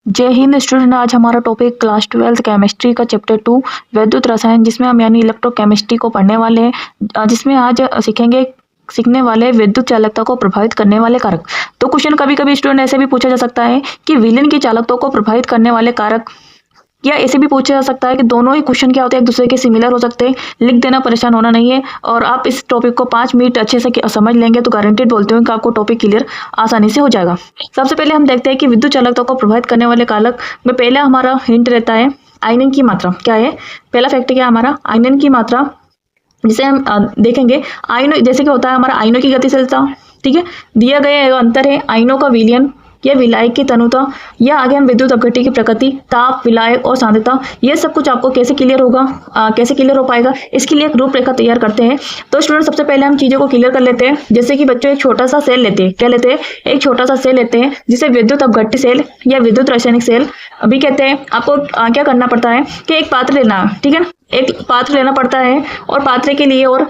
जय हिंद स्टूडेंट। आज हमारा टॉपिक क्लास 12 केमिस्ट्री का चैप्टर 2 वैद्युत रसायन, जिसमें हम यानी इलेक्ट्रोकेमिस्ट्री को पढ़ने वाले हैं, जिसमें आज सीखने वाले विद्युत चालकता को प्रभावित करने वाले कारक। तो क्वेश्चन कभी कभी स्टूडेंट ऐसे भी पूछा जा सकता है कि विलेन की चालकता को प्रभावित करने वाले कारक, या ऐसे भी पूछा जा सकता है कि दोनों ही क्वेश्चन क्या होते हैं एक दूसरे के सिमिलर हो सकते हैं। लिख देना, परेशान होना नहीं है। और आप इस टॉपिक को 5 मिनट अच्छे से समझ लेंगे तो गारंटेड बोलते हैं कि आपको टॉपिक क्लियर आसानी से हो जाएगा। सबसे पहले हम देखते हैं कि विद्युत चालकता को प्रभावित करने वाले कारक में पहला हमारा हिंट रहता है आयनन की मात्रा। क्या है पहला फैक्ट? क्या हमारा आयनन की मात्रा, जिसे हम देखेंगे आयनों, जैसे कि होता है हमारा आयनों की गतिशीलता, ठीक है, दिया गया अंतर है आयनों का विलयन या विलायक की तनुता, या आगे हम विद्युत अपघट्य की प्रकृति, ताप, विलायक और सांद्रता, ये सब कुछ आपको कैसे क्लियर होगा, कैसे क्लियर हो पाएगा, इसके लिए एक रूपरेखा तैयार करते हैं। तो स्टूडेंट सबसे पहले हम चीजों को क्लियर कर लेते हैं। जैसे कि बच्चों एक छोटा सा सेल लेते हैं। क्या लेते हैं? एक छोटा सा सेल लेते हैं जिसे विद्युत अपघट्य सेल या विद्युत रासायनिक सेल भी कहते हैं। आपको क्या करना पड़ता है कि एक पात्र लेना है, ठीक है, एक पात्र लेना पड़ता है और पात्र के लिए, और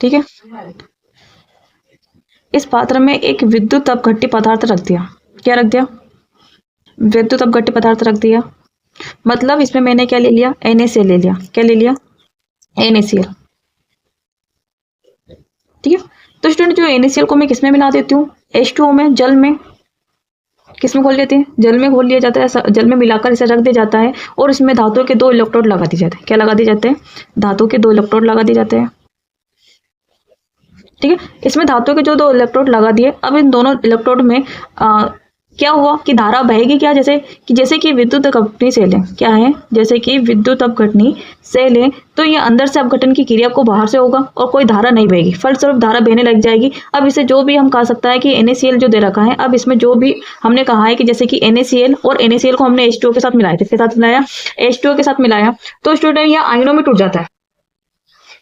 ठीक है, इस पात्र में एक विद्युत अपघट्य पदार्थ रख दिया। क्या रख दिया? विद्युत अपघट्य पदार्थ रख दिया। मतलब इसमें मैंने क्या ले लिया? NaCl ले लिया। क्या ले लिया? NaCl, ठीक है। तो स्टूडेंट जो NaCl को मैं किसमें मिला देती हूँ? H2O में, जल में। किसमें घोल देते हैं? जल में घोल लिया जाता है। जल में मिलाकर इसे रख दिया जाता है और इसमें धातु के 2 इलेक्ट्रोड लगा दिए जाते हैं। क्या लगा दिए जाते हैं? धातु के 2 इलेक्ट्रोड लगा दिए जाते हैं, ठीक है। इसमें धातु के जो 2 इलेक्ट्रोड लगा दिए, अब इन दोनों इलेक्ट्रोड में क्या हुआ कि धारा बहेगी। क्या? जैसे कि विद्युत अपघटनी सेल है। क्या है? जैसे कि विद्युत अपघटनी सेल है, तो ये अंदर से अपघटन की क्रिया को बाहर से होगा और कोई धारा नहीं बहेगी, फलस्वरूप धारा बहने लग जाएगी। अब इसे जो भी हम कहा सकता है कि NaCl जो दे रखा है, अब इसमें जो भी हमने कहा है कि जैसे कि NaCl और NaCl को हमने H2O के साथ मिलाया, किसके साथ मिलाया? H2O के साथ मिलाया। तो स्टूडेंट यह आयनों में टूट जाता है।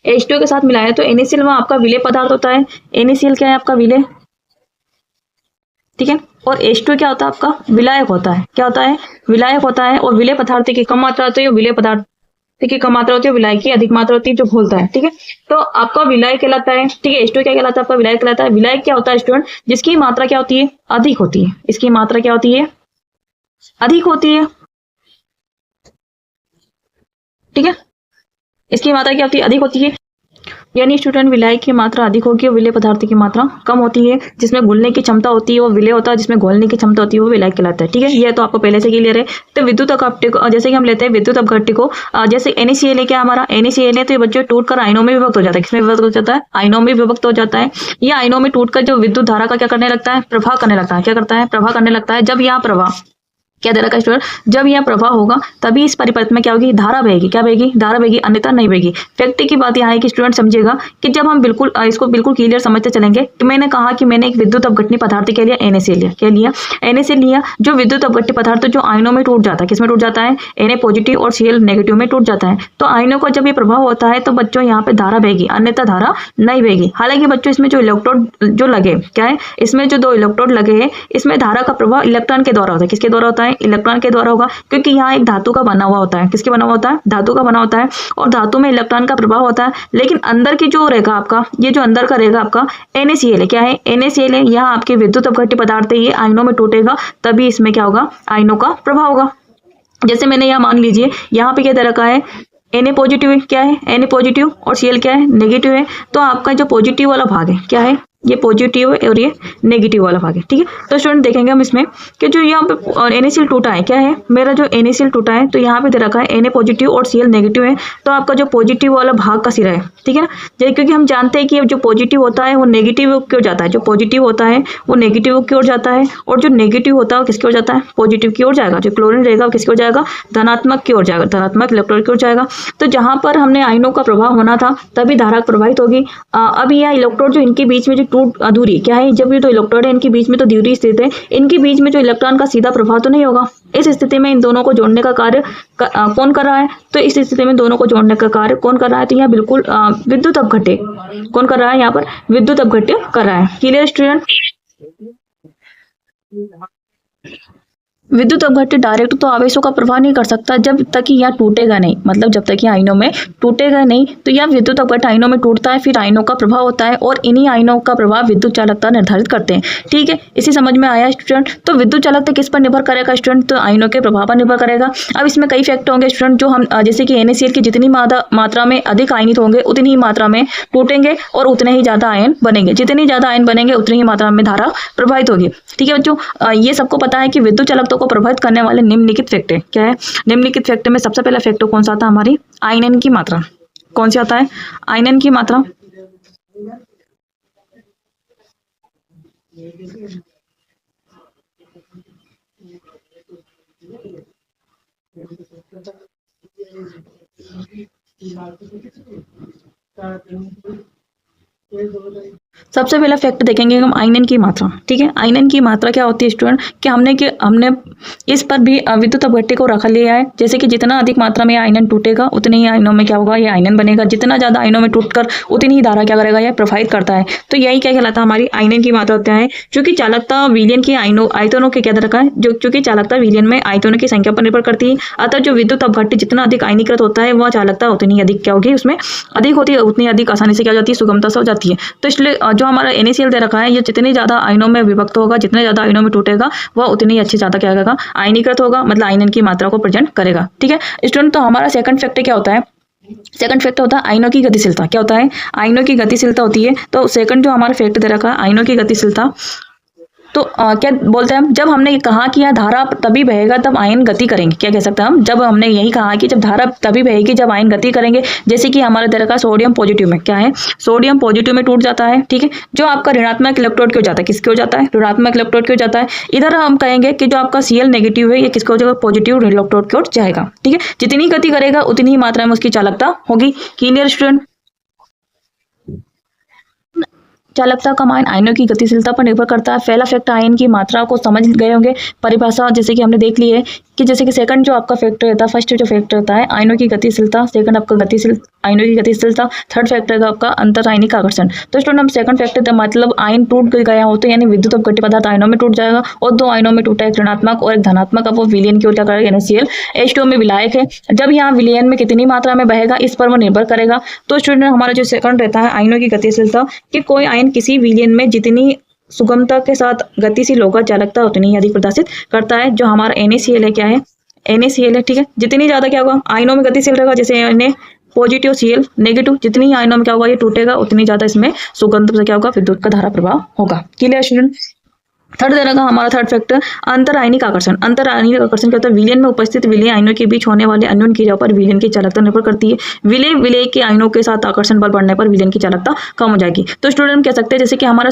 H2O के साथ मिलाया तो NaCl वहां आपका विलेय पदार्थ होता है। NaCl क्या है? आपका विलेय, ठीक है। और H2 क्या होता है? आपका विलायक होता है। क्या होता है? विलायक होता है। और विलेय पदार्थ की कम मात्रा होती है, विलेय पदार्थ की कम मात्रा होती है, विलायक की अधिक मात्रा होती है, जो घोलता है, ठीक है। तो आपका विलायक कहलाता है, ठीक है। H2 क्या कहलाता है? आपका विलायक कहलाता है। विलायक क्या होता है स्टूडेंट? जिसकी मात्रा क्या होती है? अधिक होती है। इसकी मात्रा क्या होती है? अधिक होती है, ठीक है। इसकी मात्रा क्या होती है? अधिक होती है। यानी स्टूडेंट विलायक की मात्रा अधिक होगी और विलेय पदार्थ की मात्रा कम होती है। जिसमें घुलने की क्षमता होती है वो विलेय होता है, जिसमें घोलने की क्षमता होती है वो विलायक कहलाता है, ठीक है। ये तो आपको पहले से क्लियर है। तो विद्युत अपघट्य को जैसे कि हम लेते हैं विद्युत अपघट्य को, जैसे NaCl है। क्या हमारा NaCl है? तो ये बच्चों टूट कर आयनों में विभक्त हो जाता है। किसमें विभक्त हो जाता है? आयनों में विभक्त हो जाता है। ये आयनों में टूटकर जो विद्युत धारा का क्या करने लगता है? प्रवाह करने लगता है। क्या करता है? प्रवाह करने लगता है। जब यहाँ प्रवाह क्या दे रखा है स्टूडेंट? जब यह प्रवाह होगा तभी इस परिपथ में क्या होगी? धारा बहेगी। क्या बहेगी? धारा बहेगी, अन्यथा नहीं बहेगी। फैक्ट की बात यहाँ है कि स्टूडेंट समझिएगा कि जब हम बिल्कुल इसको बिल्कुल क्लियर समझते चलेंगे कि मैंने कहा कि मैंने एक विद्युत अपघटनी पदार्थ के लिए NaCl लिया। क्या लिया? NaCl लिया, जो विद्युत अपघट्य पदार्थ जो आयनों में टूट जाता है। किसमें टूट जाता है? Na पॉजिटिव और Cl नेगेटिव में टूट जाता है। तो आयनों का जब ये प्रभाव होता है तो बच्चों यहाँ पे धारा बहेगी, अन्यथा धारा नहीं बहेगी। हालांकि बच्चों इसमें जो इलेक्ट्रोड जो लगे, क्या है, इसमें जो 2 इलेक्ट्रोड लगे हैं, इसमें धारा का प्रभाव इलेक्ट्रॉन के द्वारा होता है। किसके द्वारा होता है? इलेक्ट्रॉन के द्वारा होगा, क्योंकि यहाँ एक धातु का बना हुआ होता है। किसके बना हुआ होता है? धातु का बना होता है। और धातु में इलेक्ट्रॉन का प्रभाव होता है। लेकिन अंदर की जो रहेगा आपका, ये जो अंदर का रहेगा आपका NaCl है। क्या है? NaCl है। यहाँ आपके विद्युत अपघट्य पदार्थ है, ये आयनों में टूटेगा, तभी इसमें क्या होगा? आयनों का प्रभाव होगा। जैसे मैंने यहाँ मान लीजिए यहाँ पे क्या दे रखा है? Na पॉजिटिव है। क्या है? Na पॉजिटिव और Cl क्या है? नेगेटिव है। तो आपका जो पॉजिटिव वाला भाग है, क्या है? ये पॉजिटिव है और ये नेगेटिव वाला भाग है, ठीक है। तो स्टूडेंट देखेंगे हम इसमें कि जो यहाँ पे NaCl टूटा है, क्या है? मेरा जो NaCl टूटा है तो यहाँ पे दे रखा है Na पॉजिटिव और Cl नेगेटिव है। तो आपका जो पॉजिटिव वाला भाग का सिरा है, ठीक है ना, क्योंकि हम जानते हैं कि जो पॉजिटिव होता है वो नेगेटिव की ओर जाता है, जो पॉजिटिव होता है वो नेगेटिव की ओर जाता है, और जो नेगेटिव होता है वो किसकी ओर जाता है? पॉजिटिव की ओर जाएगा। जो क्लोरीन रहेगा वो किसकी ओर जाएगा? धनात्मक की ओर जाएगा, धनात्मक इलेक्ट्रॉन की ओर जाएगा। तो जहां पर हमने आयनों का प्रभाव होना था तभी धारा प्रभावित होगी। अब यह इलेक्ट्रोड जो इनके बीच में जो टूट दूरी, क्या है, जब ये 2 इलेक्ट्रोड है इनके बीच में तो दूरी स्थित है, इनके बीच में जो इलेक्ट्रॉन का सीधा प्रभाव तो नहीं होगा। इस स्थिति में इन दोनों को जोड़ने का कार्य कौन कर रहा है? तो इस स्थिति में दोनों को जोड़ने का कार्य कौन कर रहा है? तो यहाँ बिल्कुल विद्युत अपघट्य कौन कर रहा है? यहाँ पर विद्युत अपघट्य कर रहा है। Clear student? विद्युत अपघट्य डायरेक्ट तो आवेशों का प्रवाह नहीं कर सकता जब तक कि यह टूटेगा नहीं, मतलब जब तक कि आयनों में टूटेगा नहीं। तो यह विद्युत अपघट्य आयनों में टूटता है, फिर आयनों का प्रभाव होता है और इन्हीं आयनों का प्रभाव विद्युत चालकता निर्धारित करते हैं। ठीक है, इसी समझ में आया स्टूडेंट। तो विद्युत चालकता किस पर निर्भर करेगा स्टूडेंट? तो आयनों के प्रभाव पर निर्भर करेगा। अब इसमें कई फैक्टर होंगे स्टूडेंट, जो हम जैसे कि NaCl की जितनी मात्रा में अधिक आयनित होंगे उतनी ही मात्रा में टूटेंगे और उतने ही ज्यादा आयन बनेंगे। जितनी ज्यादा आयन बनेंगे उतनी ही मात्रा में धारा प्रभावित होगी। ठीक है बच्चों, ये सबको पता है कि विद्युत चालकता को प्रभावित करने वाले निम्नलिखित फैक्टर क्या है। निम्नलिखित फैक्टर में सबसे पहला फैक्टर कौन सा आता है? हमारी आयनन की मात्रा। कौन सी आता है? आयनन की मात्रा। सबसे पहला फैक्टर देखेंगे हम आयनन की मात्रा। ठीक है, आयनन की मात्रा क्या होती है स्टूडेंट? कि हमने इस पर भी विद्युत अपघट्य को रखा लिया है। जैसे कि जितना अधिक मात्रा में आयनन टूटेगा उतने ही आयनों में क्या होगा? ये आयनन बनेगा। जितना ज्यादा आयनों में टूटकर उतनी ही धारा क्या करेगा? यह प्रभावित करता है। तो यही क्या कहलाता है? हमारी आयनन की मात्रा होता है। चूंकि चालकता विलयन की आयतनों के क्या रखा है, जो चूंकि चालकता विलयन में आयतनों की संख्या पर निर्भर करती है, अतः जो विद्युत अपघट्य जितना अधिक आयनीकृत होता है वह चालकता उतनी अधिक क्या होगी? उसमें अधिक होती है, उतनी अधिक आसानी से क्या हो जाती है? सुगमता से हो जाती है। तो इसलिए जो हमारा NaCl दे रखा है, ये जितनी ज्यादा आयनों में विभक्त होगा, जितने ज्यादा आयनों में टूटेगा, वह उतनी अच्छी ज्यादा क्या करेगा? आयनीकृत होगा, मतलब आयनन की मात्रा को प्रेजेंट करेगा। ठीक है स्टूडेंट, तो हमारा सेकंड फैक्टर क्या होता है? सेकंड फैक्टर होता है आयनों की गतिशीलता। क्या होता है? आयनों की गतिशीलता होती है। तो सेकंड जो हमारा फैक्टर दे रखा है आयनों की गतिशीलता, तो क्या बोलते हैं हम? जब हमने कहा कि यह धारा तभी बहेगा तब आयन गति करेंगे, क्या कह सकते हैं हम? जब हमने यही कहा कि जब धारा तभी बहेगी जब आयन गति करेंगे। जैसे कि हमारे दे रखा सोडियम पॉजिटिव में क्या है? सोडियम पॉजिटिव में टूट जाता है। ठीक है, जो आपका ऋणात्मक इलेक्ट्रोड क्यों जाता है? किसके हो जाता है? ऋणात्मक इलेक्ट्रोड क्यों जाता है? इधर हम कहेंगे कि जो आपका Cl नेगेटिव है ये किसको हो जाएगा? पॉजिटिव इलेक्ट्रोड क्यों जाएगा। ठीक है, जितनी गति करेगा उतनी ही मात्रा में उसकी चालकता होगी। Clear student? चालकता का मान आयनों की गतिशीलता पर निर्भर करता है। पहला फैक्टर आयन की मात्रा को समझ गए होंगे, परिभाषा जैसे कि हमने देख ली है कि जैसे कि सेकंड जो आपका फैक्टर रहता है, फर्स्ट जो फैक्टर होता है आयनों की गतिशीलता, सेकंड आपका आयनों की गतिशीलता, थर्ड फैक्टर का आपका अंतर आयनिक आकर्षण। तो स्टूडेंट हम सेकंड फैक्टर मतलब आयन टूट गया हो तो यानी विद्युत अपघट्य पदार्थ आयनों में टूट जाएगा और दो आयनों में टूटा, एक ऋणात्मक और एक धनात्मक। अब वो विलयन की ऊर्जा करेगा NaCl H2O में विलायक है। जब यहाँ विलयन में कितनी मात्रा में बहेगा इस पर वो निर्भर करेगा। तो स्टूडेंट हमारा जो सेकंड रहता है आयनों की गतिशीलता, कि कोई आयन किसी विलयन में जितनी सुगमता के साथ गतिशील होगा चालकता उतनी ही अधिक प्रदर्शित करता है। जो हमारा NaCl है क्या है? NaCl है। ठीक है, जितनी ज्यादा क्या होगा? आयनों में गतिशील रहेगा, जैसे Na पॉजिटिव Cl नेगेटिव, जितनी ही आयनों में क्या होगा? ये टूटेगा उतनी ज्यादा इसमें सुगंध से क्या होगा? विद्युत का धारा प्रभाव होगा। Clear student? थर्ड देगा हमारा थर्ड फैक्टर अंतर आयनिक आकर्षण। अंतर आयनिक आकर्षण क्या होता है? विलयन में उपस्थित विलय आयनों के बीच होने वाले अन्योन्य क्रिया पर विलयन की चालकता निर्भर करती है। विलय के आयनों के साथ आकर्षण बल बढ़ने पर विलयन की चालकता कम हो जाएगी। तो स्टूडेंट हम कह सकते हैं जैसे कि हमारा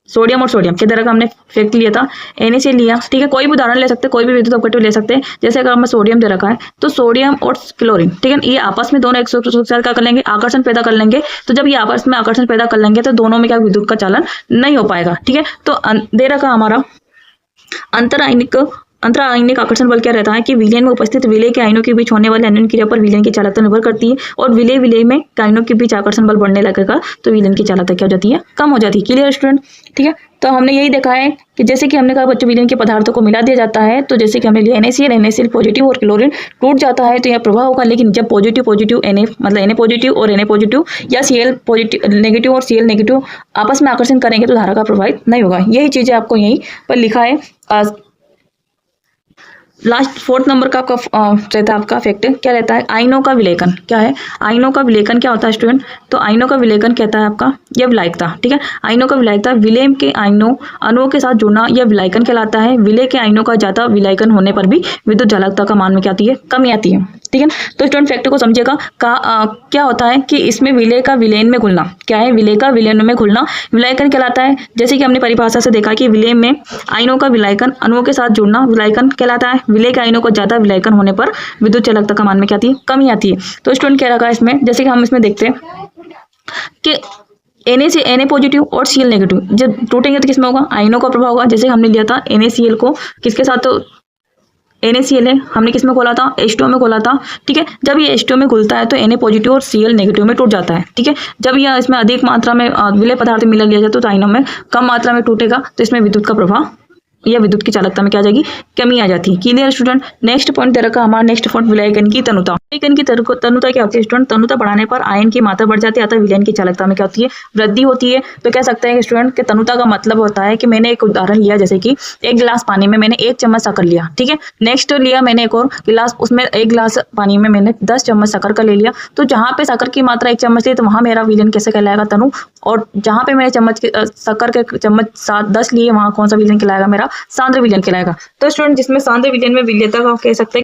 सोडियम और सोडियम के तरह का हमने फैक्ट लिया था, NaCl लिया। ठीक है, कोई भी उदाहरण ले सकते हैं, कोई भी विद्युत अपघट्य ले सकते हैं। जैसे अगर हमें सोडियम दे रखा है तो सोडियम और क्लोरीन, ठीक है, ये आपस में दोनों एक साथ क्या कर लेंगे? आकर्षण पैदा कर लेंगे। तो जब ये आपस में आकर्षण पैदा कर लेंगे तो दोनों में क्या विद्युत का चालन नहीं हो पाएगा। ठीक है, तो दे रखा हमारा अंतर आयनिक आकर्षण बल क्या रहता है? कि विलयन में उपस्थित विलय के आयनों के बीच होने वाले अन्योन्य क्रिया पर विलयन की चालकता निर्भर करती है और विलय में आयनों के बीच आकर्षण बल बढ़ने लगेगा तो विलयन की चालकता क्या हो जाती है? कम हो जाती है। Clear student? ठीक है, तो हमने यही देखा है कि जैसे कि हमने कहा बच्चों विलयन के पदार्थों को मिला दिया जाता है, तो जैसे कि हमने लिया NaCl पॉजिटिव और क्लोरीन टूट जाता है तो यह प्रभाव होगा। लेकिन जब पॉजिटिव Na मतलब Na पॉजिटिव और Na पॉजिटिव या Cl पॉजिटिव नेगेटिव और Cl नेगेटिव आपस में आकर्षण करेंगे तो धारा का प्रभावित नहीं होगा। यही चीजें आपको यहीं पर लिखा है। लास्ट फोर्थ नंबर का आपका रहता है आपका फैक्टर क्या रहता है? आयनों का विलेखन। क्या है? आयनों का विलेखन क्या होता है स्टूडेंट? तो आयनों का विलेखन कहता है आपका यह विलायकता। ठीक है, आयनों का विलायकता विलय के आयनों अणुओं के साथ जुड़ना यह विलायकन कहलाता है। विलय के आयनों का ज्यादा विलायकन होने पर भी विद्युत चालकता का मान में क्या आती है? कमी आती है। ठीक है, तो स्टूडेंट फैक्टर को समझिएगा। क्या होता है कि इसमें विलय का विलयन में घुलना, क्या है? विलय का विलयन में घुलना विलायकन कहलाता है। जैसे कि हमने परिभाषा से देखा कि विलय में आयनों का विलायकन अणुओं के साथ जुड़ना विलायकन कहलाता है। विलय के आयनों को ज्यादा विलायकन होने पर विद्युत चालकता का मान में क्या आती है? कमी आती है। तो स्टूडेंट क्या रखा है इसमें? जैसे कि हम इसमें देखते हैं कि Na पॉजिटिव और Cl नेगेटिव जब टूटेंगे तो किसमें होगा? आयनों का प्रभाव होगा। जैसे हमने लिया था NaCl को किसके साथ? तो NaCl है, हमने किसमें खोला था? H2O में खोला था। ठीक है, जब ये H2O में घुलता है तो Na पॉजिटिव और Cl नेगेटिव में टूट जाता है। ठीक है, जब यह इसमें अधिक मात्रा में विलय पदार्थ मिला लिया जाता है तो आयनों में कम मात्रा में टूटेगा तो इसमें विद्युत का प्रभाव या विद्युत की चालकता में क्या आ जाएगी, कमी आ जाती है। Clear student. नेक्स्ट पॉइंट दे रखा हमारा, नेक्स्ट पॉइंट विलयन की तनुता। विलयन की तनुता क्या होती है स्टूडेंट, तनुता बढ़ाने पर आयन की मात्रा बढ़ जाती है, अतः विलयन की चालकता में क्या होती है, वृद्धि होती है। तो कह सकते हैं स्टूडेंट कि तनुता का मतलब होता है कि मैंने एक उदाहरण लिया, जैसे कि एक गिलास पानी में मैंने 1 चम्मच शक्कर लिया, ठीक है। नेक्स्ट लिया मैंने एक और गिलास, उसमें 1 गिलास पानी में मैंने 10 चम्मच शक्कर का ले लिया। तो जहाँ पे शक्कर की मात्रा 1 चम्मच ली, तो वहाँ मेरा विलयन कैसे कहलाएगा, तनु। और जहाँ पे मैंने शक्कर के चम्मच 10 लिए, वहाँ कौन सा विलयन कहलाएगा, मेरा सांद्र विलयन कहलाएगा। तो स्टूडेंट जिसमें सांद्र विलयन में विलयता का कह सकते हैं